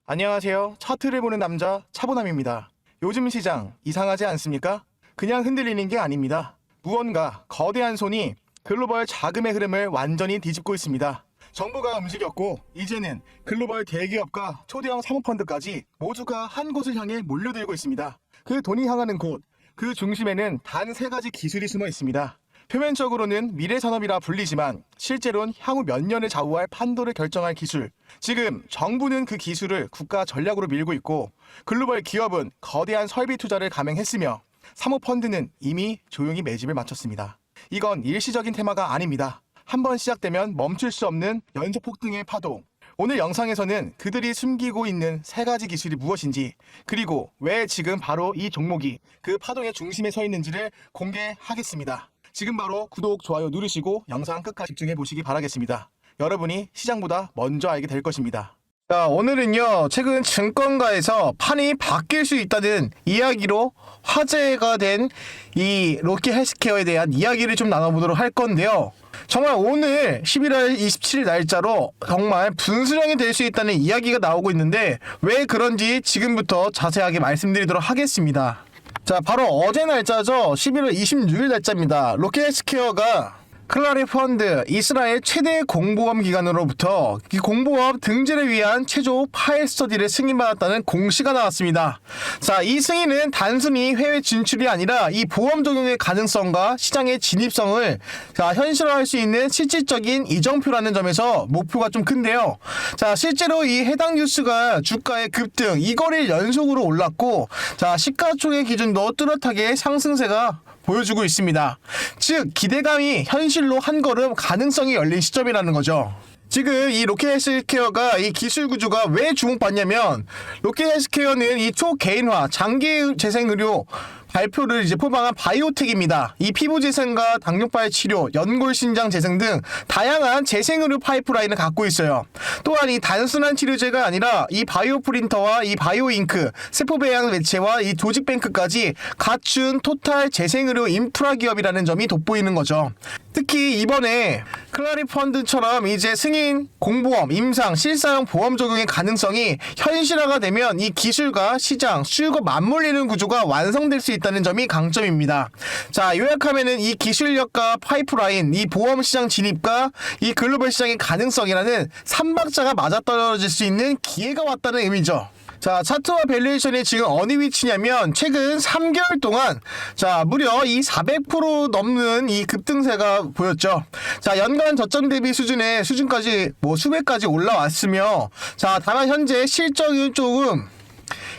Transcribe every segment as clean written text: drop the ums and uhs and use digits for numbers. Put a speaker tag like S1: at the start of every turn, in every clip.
S1: 안녕하세요. 차트를 보는 남자 차보남입니다. 요즘 시장 이상하지 않습니까? 그냥 흔들리는 게 아닙니다. 무언가 거대한 손이 글로벌 자금의 흐름을 완전히 뒤집고 있습니다. 정부가 움직였고 이제는 글로벌 대기업과 초대형 사모펀드까지 모두가 한 곳을 향해 몰려들고 있습니다. 그 돈이 향하는 곳, 그 중심에는 단 세 가지 기술이 숨어 있습니다. 표면적으로는 미래산업이라 불리지만 실제로는 향후 몇 년을 좌우할 판도를 결정할 기술. 지금 정부는 그 기술을 국가 전략으로 밀고 있고 글로벌 기업은 거대한 설비 투자를 감행했으며 사모펀드는 이미 조용히 매집을 마쳤습니다. 이건 일시적인 테마가 아닙니다. 한번 시작되면 멈출 수 없는 연속 폭등의 파도. 오늘 영상에서는 그들이 숨기고 있는 세 가지 기술이 무엇인지, 그리고 왜 지금 바로 이 종목이 그 파동의 중심에 서 있는지를 공개하겠습니다. 지금 바로 구독, 좋아요 누르시고 영상 끝까지 집중해 보시기 바라겠습니다. 여러분이 시장보다 먼저 알게 될 것입니다. 자, 오늘은요, 최근 증권가에서 판이 바뀔 수 있다는 이야기로 화제가 된 이 로키 헬스케어에 대한 이야기를 좀 나눠보도록 할 건데요. 정말 오늘 11월 27일 날짜로 정말 분수령이 될 수 있다는 이야기가 나오고 있는데 왜 그런지 지금부터 자세하게 말씀드리도록 하겠습니다. 자, 바로 어제 날짜죠. 11월 26일 날짜입니다. 로키 헬스케어가 클라리 펀드 이스라엘 최대 공보험 기관으로부터 이 공보업 등재를 위한 최종 파일 스터디를 승인받았다는 공시가 나왔습니다. 자, 이 승인은 단순히 해외 진출이 아니라 이 보험 적용의 가능성과 시장의 진입성을 현실화할 수 있는 실질적인 이정표라는 점에서 목표가 좀 큰데요. 자, 실제로 이 해당 뉴스가 주가의 급등 2거래일 연속으로 올랐고, 자, 시가총액 기준도 뚜렷하게 상승세가 보여주고 있습니다. 즉, 기대감이 현실로 한 걸음 가능성이 열린 시점이라는 거죠. 지금 이 로키 헬스케어가 이 기술 구조가 왜 주목받냐면, 로키 헬스케어는 이 초개인화 장기 재생 의료 발표를 이제 포방한 바이오텍입니다. 이 피부 재생과 당뇨발 치료, 연골 신장 재생 등 다양한 재생 의료 파이프라인을 갖고 있어요. 또한 이 단순한 치료제가 아니라 이 바이오 프린터와 이 바이오 잉크, 세포 배양 매체와 이 조직 뱅크까지 갖춘 토탈 재생 의료 인프라 기업이라는 점이 돋보이는 거죠. 특히 이번에 클라리 펀드처럼 이제 승인, 공보험, 임상, 실사용 보험 적용의 가능성이 현실화가 되면 이 기술과 시장, 수요가 맞물리는 구조가 완성될 수 있다는 점이 강점입니다. 자, 요약하면은 이 기술력과 파이프라인, 이 보험 시장 진입과 이 글로벌 시장의 가능성이라는 삼박자가 맞아떨어질 수 있는 기회가 왔다는 의미죠. 자, 차트와 밸류에이션이 지금 어느 위치냐면 최근 3개월 동안 자, 무려 이 400% 넘는 이 급등세가 보였죠. 자, 연간 저점 대비 수준까지 수배까지 올라왔으며, 자, 다만 현재 실적이 조금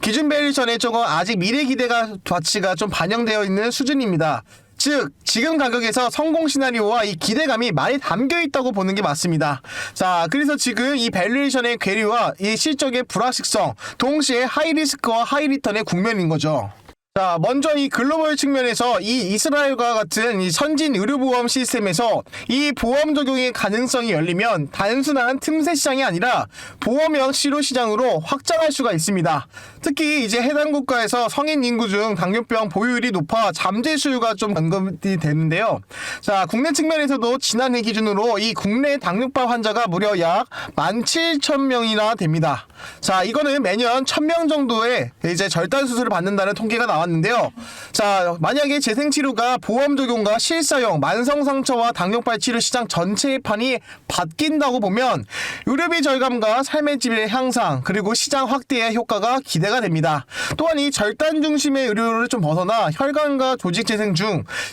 S1: 기준 밸류에이션에 조금 아직 미래 기대가 가치가 좀 반영되어 있는 수준입니다. 즉, 지금 가격에서 성공 시나리오와 이 기대감이 많이 담겨 있다고 보는 게 맞습니다. 자, 그래서 지금 이 밸류에이션의 괴리와 이 실적의 불확실성, 동시에 하이 리스크와 하이 리턴의 국면인 거죠. 자, 먼저 이 글로벌 측면에서 이 이스라엘과 같은 이 선진 의료보험 시스템에서 이 보험 적용의 가능성이 열리면 단순한 틈새 시장이 아니라 보험형 치료 시장으로 확장할 수가 있습니다. 특히 이제 해당 국가에서 성인 인구 중 당뇨병 보유율이 높아 잠재 수요가 좀 언급이 되는데요. 자, 국내 측면에서도 지난해 기준으로 이 국내 당뇨발 환자가 무려 약 17,000명이나 됩니다. 자, 이거는 매년 1,000명 정도의 이제 절단 수술을 받는다는 통계가 나왔는데요. 자, 만약에 재생치료가 보험 적용과 실사용, 만성상처와 당뇨발 치료 시장 전체의 판이 바뀐다고 보면 의료비 절감과 삶의 질의 향상, 그리고 시장 확대의 효과가 기대가 됩니다. 또한 이 절단 중심의 의료를 좀 벗어나 혈관과 조직 재생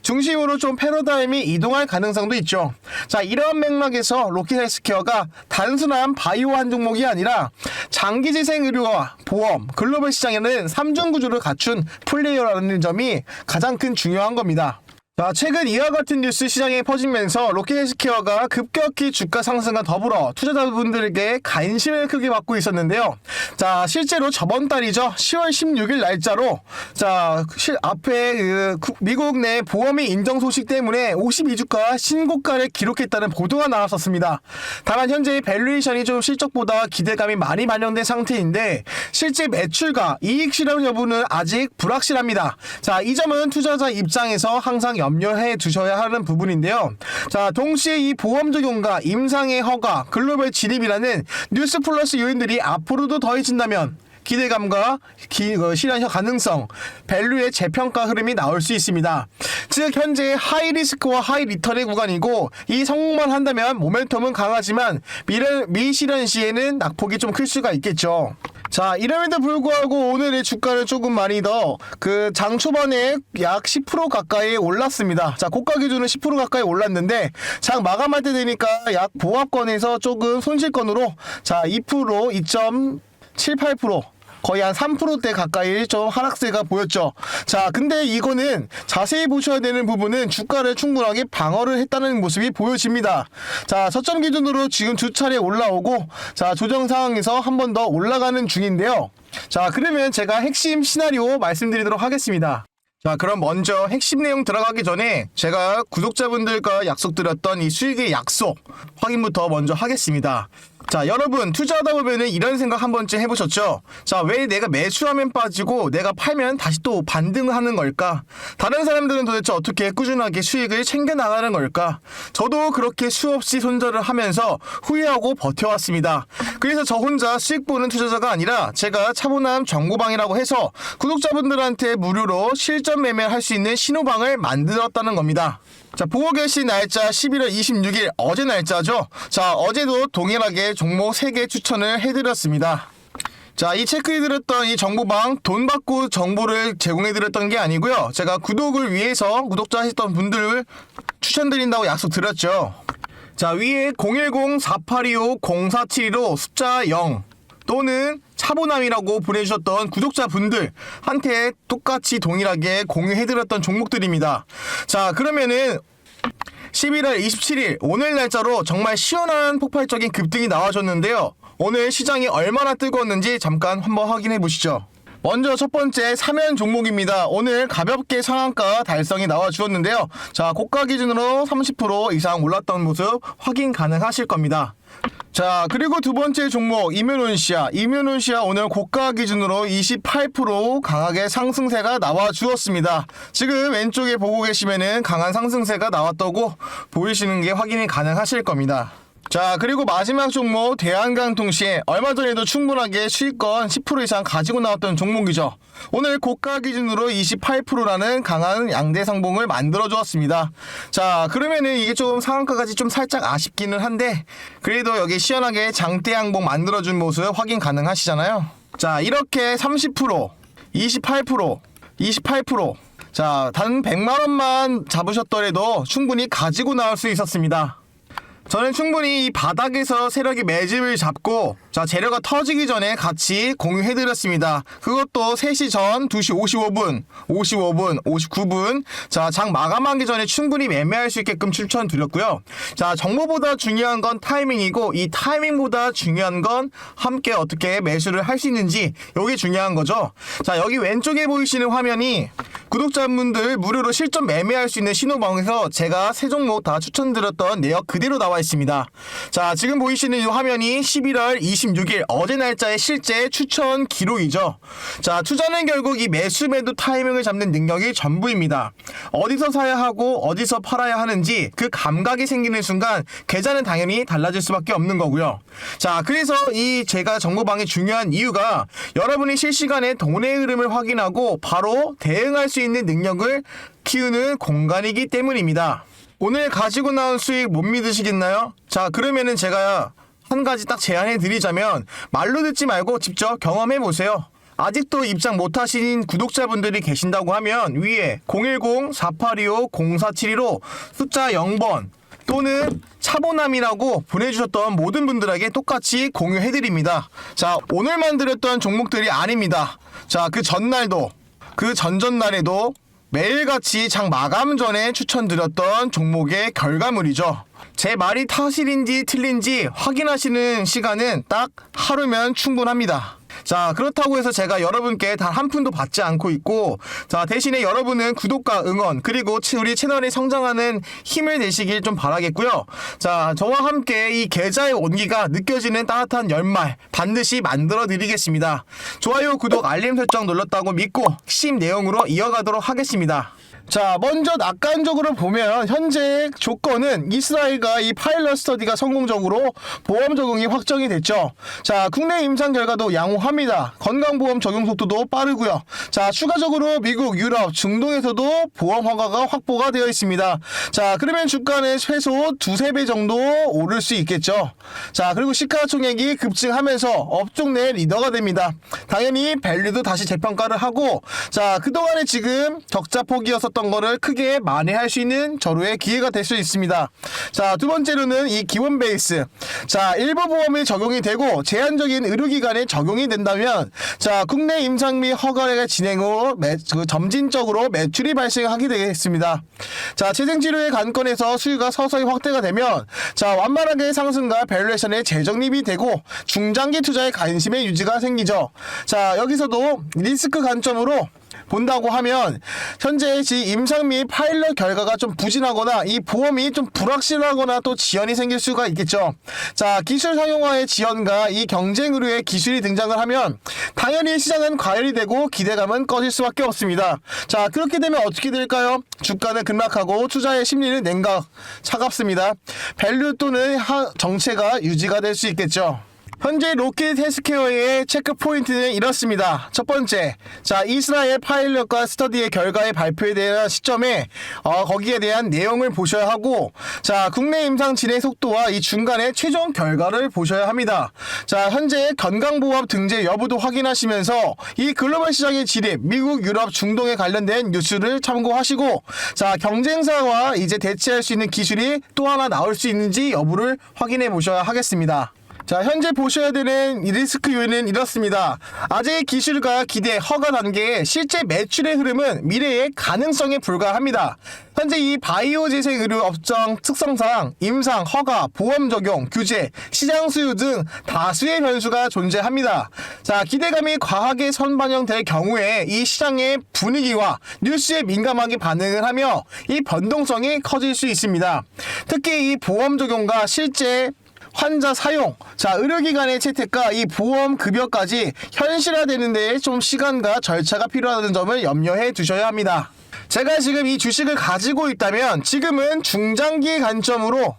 S1: 중심으로 좀 패러다임이 이동할 가능성도 있죠. 자, 이러한 맥락에서 로키 헬스케어가 단순한 바이오 한 종목이 아니라 장기 재생 의료와 보험, 글로벌 시장에는 3중 구조를 갖춘 플레이어라는 점이 가장 큰 중요한 겁니다. 자, 최근 이와 같은 뉴스 시장에 퍼지면서 로키 헬스케어가 급격히 주가 상승과 더불어 투자자분들에게 관심을 크게 받고 있었는데요. 자, 실제로 저번 달이죠. 10월 16일 날짜로 자, 앞에 미국 내 보험의 인정 소식 때문에 52주가 신고가를 기록했다는 보도가 나왔었습니다. 다만 현재 밸류에이션이 좀 실적보다 기대감이 많이 반영된 상태인데 실제 매출과 이익 실현 여부는 아직 불확실합니다. 자, 이 점은 투자자 입장에서 항상
S2: 염려해 두셔야 하는 부분인데요. 자, 동시에 이 보험 적용과 임상의 허가, 글로벌 진입이라는 뉴스 플러스 요인들이 앞으로도 더해진다면 기대감과 실현 가능성, 밸류의 재평가 흐름이 나올 수 있습니다. 즉 현재 하이 리스크와 하이 리턴의 구간이고 이 성공만 한다면 모멘텀은 강하지만 미실현 시에는 낙폭이 좀 클 수가 있겠죠. 자, 이럼에도 불구하고 오늘의 주가는 조금 많이 더 장 초반에 약 10% 가까이 올랐습니다. 자, 고가 기준은 10% 가까이 올랐는데 장 마감할 때 되니까 약 보합권에서 조금 손실권으로 자 2%, 2.78% 거의 한 3%대 가까이 좀 하락세가 보였죠. 자, 근데 이거는 자세히 보셔야 되는 부분은 주가를 충분하게 방어를 했다는 모습이 보여집니다. 자, 저점 기준으로 지금 두 차례 올라오고 자, 조정 상황에서 한 번 더 올라가는 중인데요. 자, 그러면 제가 핵심 시나리오 말씀드리도록 하겠습니다. 자, 그럼 먼저 핵심 내용 들어가기 전에 제가 구독자분들과 약속드렸던 이 수익의 약속 확인부터 먼저 하겠습니다. 자, 여러분 투자하다 보면은 이런 생각 한 번쯤 해보셨죠? 자, 왜 내가 매수하면 빠지고 내가 팔면 다시 또 반등하는 걸까? 다른 사람들은 도대체 어떻게 꾸준하게 수익을 챙겨나가는 걸까? 저도 그렇게 수없이 손절을 하면서 후회하고 버텨왔습니다. 그래서 저 혼자 수익 보는 투자자가 아니라 제가 차분함 정보방이라고 해서 구독자분들한테 무료로 실전 매매할 수 있는 신호방을 만들었다는 겁니다. 자, 보고 계신 날짜 11월 26일 어제 날짜죠. 자, 어제도 동일하게 종목 3개 추천을 해드렸습니다. 자, 이 체크해드렸던 이 정보방 돈 받고 정보를 제공해드렸던 게 아니고요. 제가 구독을 위해서 구독자 하셨던 분들을 추천드린다고 약속드렸죠. 자, 위에 010-4825-0472로 숫자 0 또는 차보남이라고 보내주셨던 구독자분들한테 똑같이 동일하게 공유해드렸던 종목들입니다. 자, 그러면은 11월 27일 오늘 날짜로 정말 시원한 폭발적인 급등이 나와줬는데요. 오늘 시장이 얼마나 뜨거웠는지 잠깐 한번 확인해 보시죠. 먼저 첫 번째 사면 종목입니다. 오늘 가볍게 상한가 달성이 나와 주었는데요. 자, 고가 기준으로 30% 이상 올랐던 모습 확인 가능하실 겁니다. 자, 그리고 두 번째 종목 이뮤논시아 오늘 고가 기준으로 28% 강하게 상승세가 나와 주었습니다. 지금 왼쪽에 보고 계시면은 강한 상승세가 나왔다고 보이시는 게 확인이 가능하실 겁니다. 자, 그리고 마지막 종목 대한강통신 얼마 전에도 충분하게 수익권 10% 이상 가지고 나왔던 종목이죠. 오늘 고가 기준으로 28%라는 강한 양대 상봉을 만들어 주었습니다. 자, 그러면은 이게 좀 상한가까지 좀 살짝 아쉽기는 한데 그래도 여기 시원하게 장대 양봉 만들어 준 모습 확인 가능하시잖아요. 자, 이렇게 30%, 28%, 자, 단 100만 원만 잡으셨더라도 충분히 가지고 나올 수 있었습니다. 저는 충분히 이 바닥에서 세력이 매집을 잡고 자, 재료가 터지기 전에 같이 공유해드렸습니다. 그것도 3시 전 2시 55분, 59분 자, 장 마감하기 전에 충분히 매매할 수 있게끔 추천드렸고요. 자, 정보보다 중요한 건 타이밍이고 이 타이밍보다 중요한 건 함께 어떻게 매수를 할 수 있는지 이게 중요한 거죠. 자, 여기 왼쪽에 보이시는 화면이 구독자분들 무료로 실전 매매할 수 있는 신호방에서 제가 세 종목 다 추천드렸던 내역 그대로 나와 있습니다. 자, 지금 보이시는 이 화면이 11월 26일 어제 날짜의 실제 추천 기록이죠. 자, 투자는 결국 이 매수 매도 타이밍을 잡는 능력이 전부입니다. 어디서 사야 하고 어디서 팔아야 하는지 그 감각이 생기는 순간 계좌는 당연히 달라질 수밖에 없는 거고요. 자, 그래서 이 제가 정보방이 중요한 이유가 여러분이 실시간에 돈의 흐름을 확인하고 바로 대응할 수 있는 능력을 키우는 공간이기 때문입니다. 오늘 가지고 나온 수익 못 믿으시겠나요? 자, 그러면은 제가 한 가지 딱 제안해 드리자면 말로 듣지 말고 직접 경험해 보세요. 아직도 입장 못 하신 구독자분들이 계신다고 하면 위에 010-4825-0472로 숫자 0번 또는 차보남이라고 보내주셨던 모든 분들에게 똑같이 공유해드립니다. 자, 오늘만 드렸던 종목들이 아닙니다. 자, 그 전날도 그 전전날에도 매일같이 장 마감 전에 추천드렸던 종목의 결과물이죠. 제 말이 사실인지 틀린지 확인하시는 시간은 딱 하루면 충분합니다. 자, 그렇다고 해서 제가 여러분께 단 한 푼도 받지 않고 있고 자, 대신에 여러분은 구독과 응원 그리고 우리 채널이 성장하는 힘을 내시길 좀 바라겠고요. 자, 저와 함께 이 계좌의 온기가 느껴지는 따뜻한 연말 반드시 만들어 드리겠습니다. 좋아요, 구독, 알림 설정 눌렀다고 믿고 핵심 내용으로 이어가도록 하겠습니다. 자, 먼저 낙관적으로 보면 현재 조건은 이스라엘과 이 파일럿 스터디가 성공적으로 보험 적용이 확정이 됐죠. 자, 국내 임상 결과도 양호합니다. 건강보험 적용 속도도 빠르고요. 자, 추가적으로 미국, 유럽, 중동에서도 보험 허가가 확보가 되어 있습니다. 자, 그러면 주가는 최소 두세 배 정도 오를 수 있겠죠. 자, 그리고 시가총액이 급증하면서 업종 내 리더가 됩니다. 당연히 밸류도 다시 재평가를 하고, 자, 그동안에 지금 적자 폭이었었던 거를 크게 만회할 수 있는 절호의 기회가 될 수 있습니다. 자, 두 번째로는 이 기본 베이스. 자, 일부 보험이 적용이 되고 제한적인 의료기관에 적용이 된다면, 자, 국내 임상 및 허가가 진행 후 점진적으로 매출이 발생하게 되겠습니다. 자, 재생치료의 관건에서 수요가 서서히 확대가 되면, 자, 완만하게 상승과 밸류에이션의 재정립이 되고 중장기 투자에 관심의 유지가 생기죠. 자, 여기서도 리스크 관점으로 본다고 하면 현재 임상 및 파일럿 결과가 좀 부진하거나 이 보험이 좀 불확실하거나 또 지연이 생길 수가 있겠죠. 자, 기술 상용화의 지연과 이 경쟁 의료의 기술이 등장을 하면 당연히 시장은 과열이 되고 기대감은 꺼질 수밖에 없습니다. 자, 그렇게 되면 어떻게 될까요? 주가는 급락하고 투자의 심리는 냉각, 차갑습니다. 밸류 또는 정체가 유지가 될 수 있겠죠. 현재 로켓 헬스케어의 체크 포인트는 이렇습니다. 첫 번째, 자, 이스라엘 파일럿과 스터디의 결과의 발표에 대한 시점에 거기에 대한 내용을 보셔야 하고, 자, 국내 임상 진행 속도와 이 중간에 최종 결과를 보셔야 합니다. 자, 현재 건강보험 등재 여부도 확인하시면서 이 글로벌 시장의 진입, 미국, 유럽, 중동에 관련된 뉴스를 참고하시고, 자, 경쟁사와 이제 대체할 수 있는 기술이 또 하나 나올 수 있는지 여부를 확인해 보셔야 하겠습니다. 자, 현재 보셔야 되는 리스크 요인은 이렇습니다. 아직의 기술과 기대, 허가 단계에 실제 매출의 흐름은 미래의 가능성에 불과합니다. 현재 이 바이오 재생 의료 업종 특성상 임상, 허가, 보험 적용, 규제, 시장 수요 등 다수의 변수가 존재합니다. 자, 기대감이 과하게 선반영될 경우에 이 시장의 분위기와 뉴스에 민감하게 반응을 하며 이 변동성이 커질 수 있습니다. 특히 이 보험 적용과 실제 환자 사용, 자, 의료기관의 채택과 이 보험 급여까지 현실화되는 데에 좀 시간과 절차가 필요하다는 점을 염려해 두셔야 합니다. 제가 지금 이 주식을 가지고 있다면 지금은 중장기 관점으로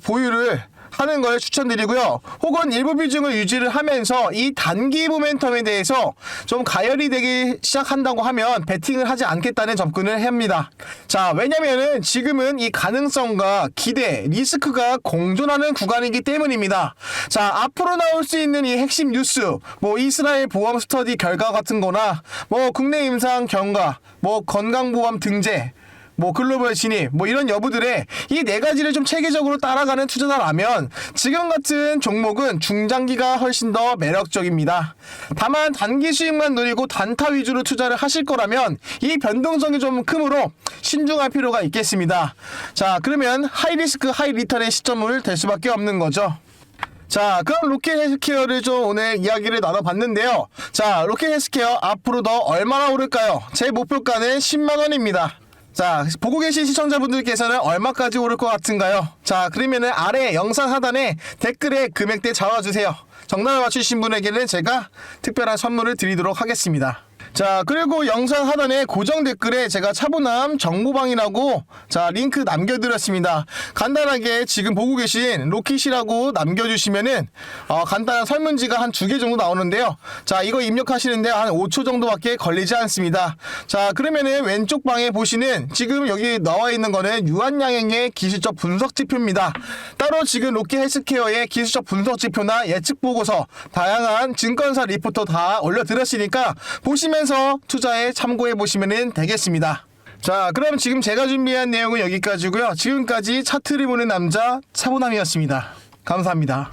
S2: 보유를 하는 걸 추천드리고요. 혹은 일부 비중을 유지를 하면서 이 단기 모멘텀에 대해서 좀 가열이 되기 시작한다고 하면 베팅을 하지 않겠다는 접근을 합니다. 자, 왜냐면은 지금은 이 가능성과 기대, 리스크가 공존하는 구간이기 때문입니다. 자, 앞으로 나올 수 있는 이 핵심 뉴스, 뭐 이스라엘 보험 스터디 결과 같은 거나 뭐 국내 임상 경과, 뭐 건강보험 등재, 뭐 글로벌 진입, 뭐 이런 여부들에 이 네 가지를 좀 체계적으로 따라가는 투자자라면 지금 같은 종목은 중장기가 훨씬 더 매력적입니다. 다만 단기 수익만 노리고 단타 위주로 투자를 하실 거라면 이 변동성이 좀 크므로 신중할 필요가 있겠습니다. 자, 그러면 하이리스크 하이리턴의 시점을 될 수밖에 없는 거죠. 자, 그럼 로켓 헬스케어를 좀 오늘 이야기를 나눠봤는데요. 자, 로켓 헬스케어 앞으로 더 얼마나 오를까요? 제 목표가는 10만원입니다. 자, 보고 계신 시청자분들께서는 얼마까지 오를 것 같은가요? 자, 그러면은 아래 영상 하단에 댓글에 금액대 적어주세요. 정답을 맞추신 분에게는 제가 특별한 선물을 드리도록 하겠습니다. 자, 그리고 영상 하단에 고정 댓글에 제가 차분함 정보방이라고 자 링크 남겨드렸습니다. 간단하게 지금 보고 계신 로켓이라고 남겨주시면은 간단한 설문지가 한 2개 정도 나오는데요. 자, 이거 입력하시는데 한 5초 정도밖에 걸리지 않습니다. 자, 그러면은 왼쪽 방에 보시는 지금 여기 나와 있는 거는 유한양행의 기술적 분석 지표입니다. 따로 지금 로켓 헬스케어의 기술적 분석 지표나 예측 보고서, 다양한 증권사 리포터 다 올려드렸으니까 보시면서 투자에 참고해 보시면 되겠습니다. 자, 그럼 지금 제가 준비한 내용은 여기까지고요. 지금까지 차트를 보는 남자 차보남이었습니다. 감사합니다.